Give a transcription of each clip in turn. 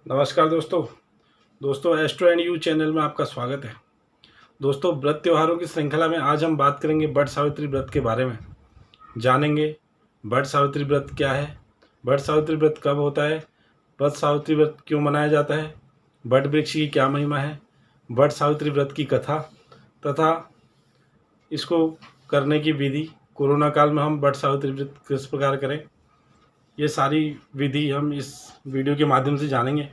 नमस्कार दोस्तों astro and you channel में आपका स्वागत है। दोस्तों, व्रत त्योहारों की श्रृंखला में आज हम बात करेंगे वट सावित्री व्रत के बारे में। जानेंगे वट सावित्री व्रत क्या है, वट सावित्री व्रत कब होता है, वट सावित्री व्रत क्यों मनाया जाता है, वट वृक्ष की क्या महिमा है, वट सावित्री व्रत की कथा तथा इसको करने की विधि, कोरोना काल में हम वट सावित्री व्रत किस प्रकार करें, ये सारी विधि हम इस वीडियो के माध्यम से जानेंगे।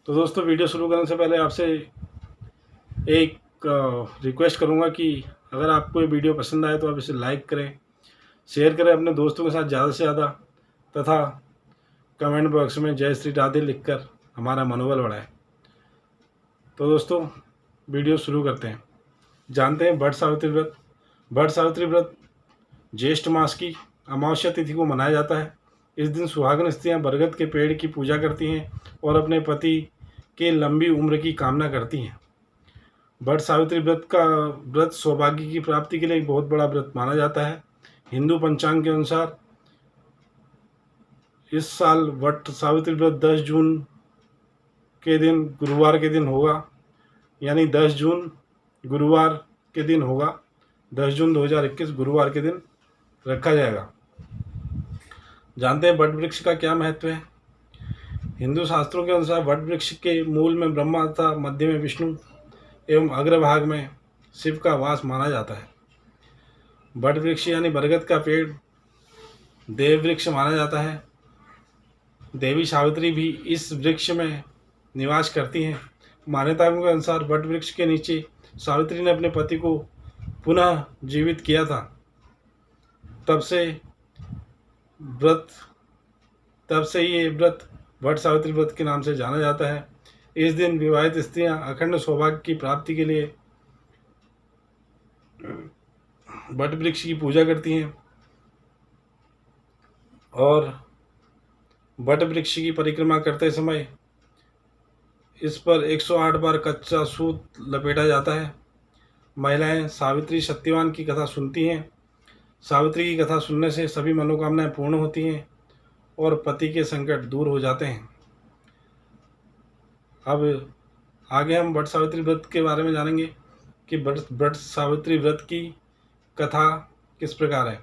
तो दोस्तों, वीडियो शुरू करने से पहले आपसे एक रिक्वेस्ट करूंगा कि अगर आपको ये वीडियो पसंद आए तो आप इसे लाइक करें, शेयर करें अपने दोस्तों के साथ ज़्यादा से ज़्यादा तथा कमेंट बॉक्स में जय श्री राधे लिखकर हमारा मनोबल बढ़ाएं। तो दोस्तों, वीडियो शुरू करते हैं। जानते हैं वट सावित्री व्रत। वट सावित्री व्रत ज्येष्ठ मास की अमावस्या तिथि को मनाया जाता है। इस दिन सुहागन स्त्रियां बरगद के पेड़ की पूजा करती हैं और अपने पति के लंबी उम्र की कामना करती हैं। वट सावित्री व्रत सौभाग्य की प्राप्ति के लिए एक बहुत बड़ा व्रत माना जाता है। हिंदू पंचांग के अनुसार इस साल वट सावित्री व्रत 10 जून के दिन गुरुवार के दिन होगा, यानी 10 जून गुरुवार के दिन होगा। 10 जून 2021 गुरुवार के दिन रखा जाएगा। जानते हैं वट वृक्ष का क्या महत्व है। हिंदू शास्त्रों के अनुसार वट वृक्ष के मूल में ब्रह्मा तथा मध्य में विष्णु एवं अग्रभाग में शिव का वास माना जाता है। वट वृक्ष यानी बरगद का पेड़ देव वृक्ष माना जाता है। देवी सावित्री भी इस वृक्ष में निवास करती हैं। मान्यताओं के अनुसार वट वृक्ष के नीचे सावित्री ने अपने पति को पुनः जीवित किया था। तब से ये व्रत वट सावित्री व्रत के नाम से जाना जाता है। इस दिन विवाहित स्त्रियां अखंड सौभाग्य की प्राप्ति के लिए वट वृक्ष की पूजा करती हैं और वट वृक्ष की परिक्रमा करते समय इस पर 108 बार कच्चा सूत लपेटा जाता है। महिलाएं सावित्री सत्यवान की कथा सुनती हैं। सावित्री की कथा सुनने से सभी मनोकामनाएं पूर्ण होती हैं और पति के संकट दूर हो जाते हैं। अब आगे हम वट सावित्री व्रत के बारे में जानेंगे कि वट सावित्री व्रत की कथा किस प्रकार है।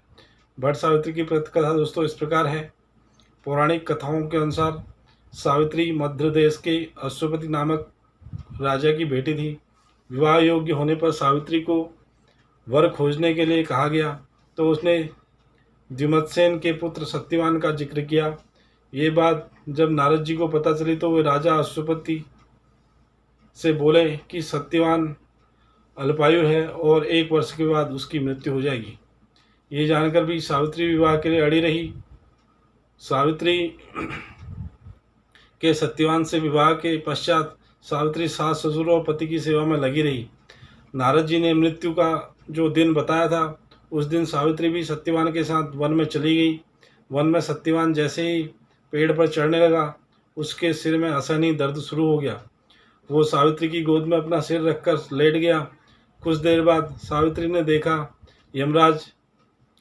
वट सावित्री की व्रत कथा दोस्तों इस प्रकार है। पौराणिक कथाओं के अनुसार सावित्री मध्य देश के अश्वपति नामक राजा की बेटी थी। विवाह योग्य होने पर सावित्री को वर खोजने के लिए कहा गया तो उसने द्युमत्सेन के पुत्र सत्यवान का जिक्र किया। ये बात जब नारद जी को पता चली तो वे राजा अश्वपति से बोले कि सत्यवान अल्पायु है और 1 वर्ष के बाद उसकी मृत्यु हो जाएगी। ये जानकर भी सावित्री विवाह के लिए अड़ी रही। सावित्री के सत्यवान से विवाह के पश्चात सावित्री सास ससुर और पति की सेवा में लगी रही। नारद जी ने मृत्यु का जो दिन बताया था उस दिन सावित्री भी सत्यवान के साथ वन में चली गई। वन में सत्यवान जैसे ही पेड़ पर चढ़ने लगा उसके सिर में असहनीय दर्द शुरू हो गया। वो सावित्री की गोद में अपना सिर रखकर लेट गया। कुछ देर बाद सावित्री ने देखा यमराज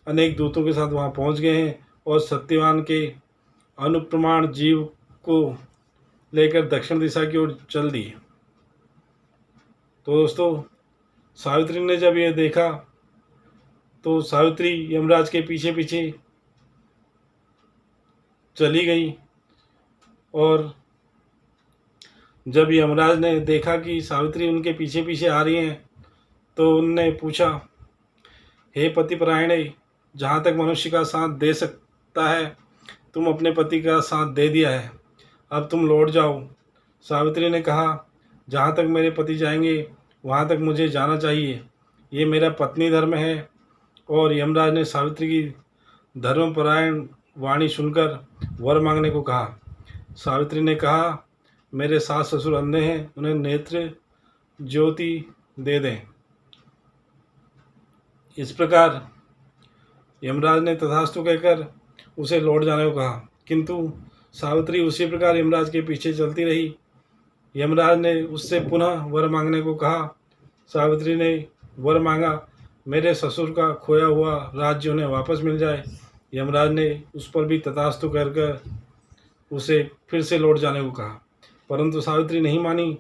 अनेक दूतों के साथ वहाँ पहुँच गए हैं और सत्यवान के अनुप्रमाण जीव को लेकर दक्षिण दिशा की ओर चल दी। तो दोस्तों, सावित्री ने जब यह देखा तो सावित्री यमराज के पीछे पीछे चली गई और जब यमराज ने देखा कि सावित्री उनके पीछे पीछे आ रही हैं तो उनने पूछा, हे पतिपरायणे, जहाँ तक मनुष्य का साथ दे सकता है तुम अपने पति का साथ दे दिया है, अब तुम लौट जाओ। सावित्री ने कहा, जहाँ तक मेरे पति जाएंगे वहाँ तक मुझे जाना चाहिए, ये मेरा पत्नी धर्म है। और यमराज ने सावित्री की धर्मपरायण वाणी सुनकर वर मांगने को कहा। सावित्री ने कहा, मेरे सास ससुर अंधे हैं, उन्हें नेत्र ज्योति दे दें। इस प्रकार यमराज ने तथास्तु कहकर उसे लौट जाने को कहा, किंतु सावित्री उसी प्रकार यमराज के पीछे चलती रही। यमराज ने उससे पुनः वर मांगने को कहा। सावित्री ने वर मांगा, मेरे ससुर का खोया हुआ राज्य उन्हें वापस मिल जाए। यमराज ने उस पर भी तथास्तु कर उसे फिर से लौट जाने को कहा, परंतु सावित्री नहीं मानी।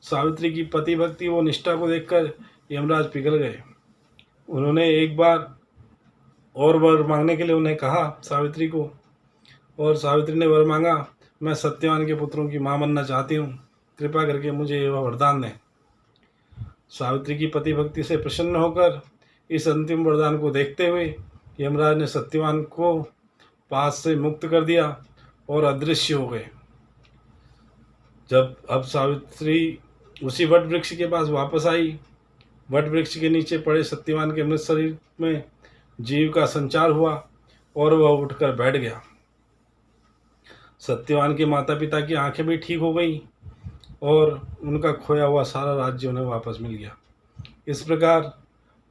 सावित्री की पति भक्ति व निष्ठा को देखकर यमराज पिघल गए। उन्होंने एक बार और वर मांगने के लिए उन्हें कहा सावित्री को, और सावित्री ने वर मांगा, मैं सत्यवान के पुत्रों की मां बनना चाहती हूँ, कृपा करके मुझे यह वरदान दें। सावित्री की पति भक्ति से प्रसन्न होकर इस अंतिम वरदान को देखते हुए यमराज ने सत्यवान को पास से मुक्त कर दिया और अदृश्य हो गए। जब अब सावित्री उसी वट वृक्ष के पास वापस आई, वट वृक्ष के नीचे पड़े सत्यवान के मृत शरीर में जीव का संचार हुआ और वह उठकर बैठ गया। सत्यवान के माता पिता की आंखें भी ठीक हो गई और उनका खोया हुआ सारा राज्य उन्हें वापस मिल गया। इस प्रकार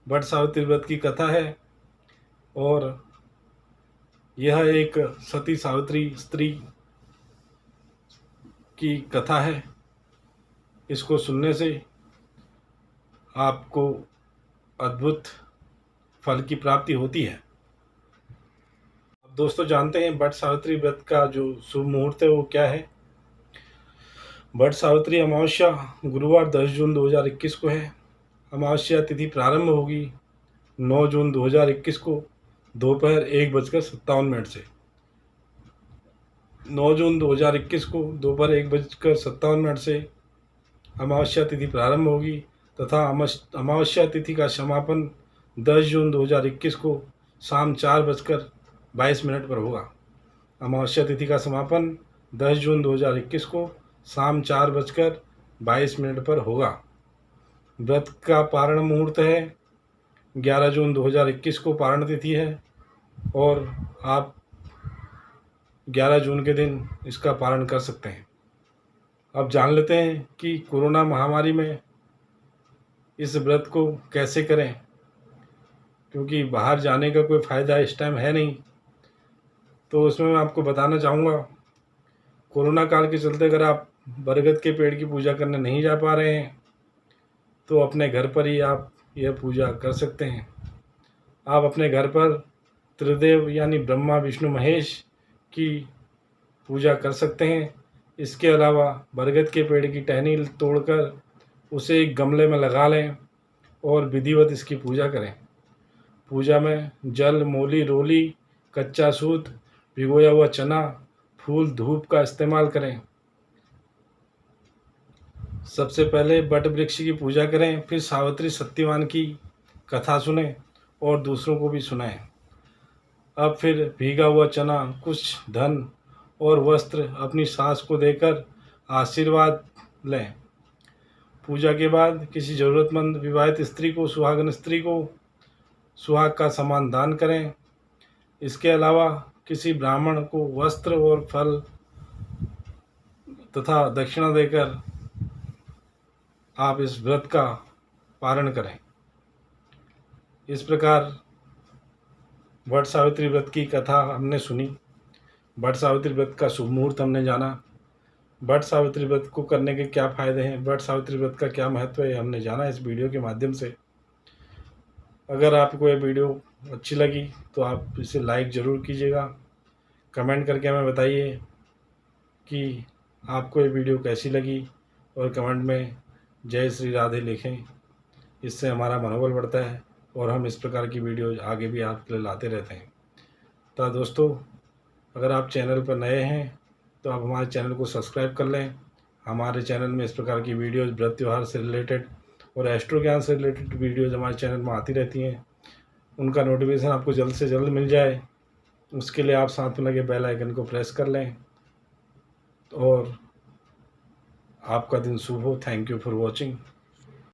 वट सावित्री व्रत की कथा है और यह एक सती सावित्री स्त्री की कथा है। इसको सुनने से आपको अद्भुत फल की प्राप्ति होती है। अब दोस्तों जानते हैं वट सावित्री व्रत का जो शुभ मुहूर्त है वो क्या है। वट सावित्री अमावस्या गुरुवार 10 जून 2021 को है। अमावस्या तिथि प्रारंभ होगी 9 जून 2021 को दोपहर 1:57 से। 9 जून 2021 को दोपहर 1:57 से अमावस्या तिथि प्रारंभ होगी तथा अमावस्या तिथि का समापन 10 जून 2021 को शाम 4:22 पर होगा। अमावस्या तिथि का समापन 10 जून 2021 को शाम 4:22 पर होगा। व्रत का पारण मुहूर्त है 11 जून 2021 को पारण तिथि है और आप 11 जून के दिन इसका पारण कर सकते हैं। अब जान लेते हैं कि कोरोना महामारी में इस व्रत को कैसे करें, क्योंकि बाहर जाने का कोई फ़ायदा इस टाइम है नहीं। तो उसमें मैं आपको बताना चाहूँगा, कोरोना काल के चलते अगर आप बरगद के पेड़ की पूजा करने नहीं जा पा रहे हैं तो अपने घर पर ही आप यह पूजा कर सकते हैं। आप अपने घर पर त्रिदेव यानी ब्रह्मा विष्णु महेश की पूजा कर सकते हैं। इसके अलावा बरगद के पेड़ की टहनी तोड़कर उसे एक गमले में लगा लें और विधिवत इसकी पूजा करें। पूजा में जल, मूली, रोली, कच्चा सूत, भिगोया हुआ चना, फूल, धूप का इस्तेमाल करें। सबसे पहले वट वृक्ष की पूजा करें, फिर सावित्री सत्यवान की कथा सुनें और दूसरों को भी सुनाएं। अब फिर भीगा हुआ चना, कुछ धन और वस्त्र अपनी सास को देकर आशीर्वाद लें। पूजा के बाद किसी ज़रूरतमंद विवाहित स्त्री को, सुहागन स्त्री को सुहाग का सामान दान करें। इसके अलावा किसी ब्राह्मण को वस्त्र और फल तथा दक्षिणा देकर आप इस व्रत का पारण करें। इस प्रकार वट सावित्री व्रत की कथा हमने सुनी, वट सावित्री व्रत का शुभ मुहूर्त हमने जाना, वट सावित्री व्रत को करने के क्या फ़ायदे हैं, वट सावित्री व्रत का क्या महत्व है, हमने जाना इस वीडियो के माध्यम से। अगर आपको ये वीडियो अच्छी लगी तो आप इसे लाइक ज़रूर कीजिएगा। कमेंट करके हमें बताइए कि आपको ये वीडियो कैसी लगी और कमेंट में जय श्री राधे लिखें। इससे हमारा मनोबल बढ़ता है और हम इस प्रकार की वीडियो आगे भी आपके लिए लाते रहते हैं। तो दोस्तों, अगर आप चैनल पर नए हैं तो आप हमारे चैनल को सब्सक्राइब कर लें। हमारे चैनल में इस प्रकार की वीडियोज़ व्रत त्यौहार से रिलेटेड और एस्ट्रो ज्ञान से रिलेटेड वीडियोज़ हमारे चैनल में आती रहती हैं। उनका नोटिफिकेशन आपको जल्द से जल्द मिल जाए, उसके लिए आप साथ में लगे बेल आइकन को प्रेस कर लें। और आपका दिन शुभ हो। Thank you for watching.